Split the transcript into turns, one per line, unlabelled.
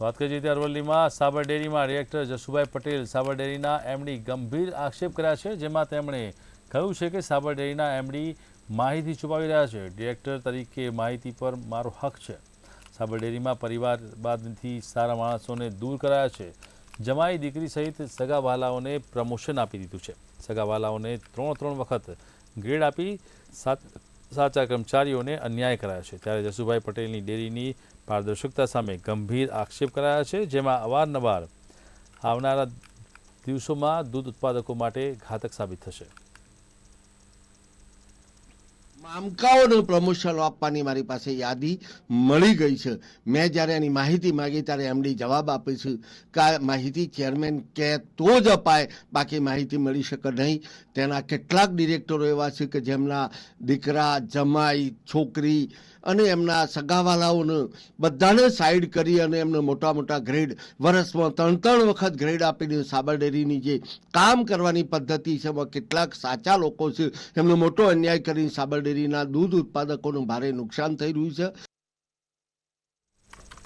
વાત કરીએ ત્યારે અરવલ્લીમાં સાબર ડેરીમાં ડિરેક્ટર જસુભાઈ પટેલ સાબર ડેરીના એમડી ગંભીર આક્ષેપ કર્યા છે, જેમાં તેમણે કહ્યું છે કે સાબર ડેરીના એમડી માહિતી છુપાવી રહ્યા છે. ડિરેક્ટર તરીકે માહિતી પર મારો હક છે. સાબર ડેરીમાં પરિવારવાદથી સારા માણસોને દૂર કરાયા છે. જમાઈ દીકરી સહિત સગાવાલાઓને પ્રમોશન આપી દીધું છે. સગાવાલાઓને 3 વખત ગ્રેડ આપી સાચા કર્મચારીઓને અન્યાય કરાયો છે. ત્યારે જસુભાઈ પટેલની ડેરીની પારદર્શકતા સામે ગંભીર આક્ષેપ કરાયા છે, જેમાં અવારનવાર આવનારા દિવસોમાં દૂધ ઉત્પાદકો માટે ઘાતક સાબિત થશે.
મામકાઓને પ્રમોશન આપવાની મારી પાસે યાદી મળી ગઈ છે. મેં જ્યારે એની માહિતી માગી ત્યારે એમડી જવાબ આપે છે કે આ માહિતી ચેરમેન કહે તો જ અપાય, બાકી માહિતી મળી શકે નહીં. તેના કેટલાક ડિરેક્ટરો એવા છે કે જેમના દીકરા, જમાઈ, છોકરી અને એમના સગાવાલાઓને બધાને સાઈડ કરી અને એમને મોટા મોટા ગ્રેડ વર્ષમાં 3 વખત ગ્રેડ આપીને સાબર ડેરીની જે કામ કરવાની પદ્ધતિ છે એમાં કેટલાક સાચા લોકો છે એમને મોટો અન્યાય કરીને સાબર ડેરીના દૂધ ઉત્પાદકોનું ભારે નુકસાન થઈ રહ્યું છે.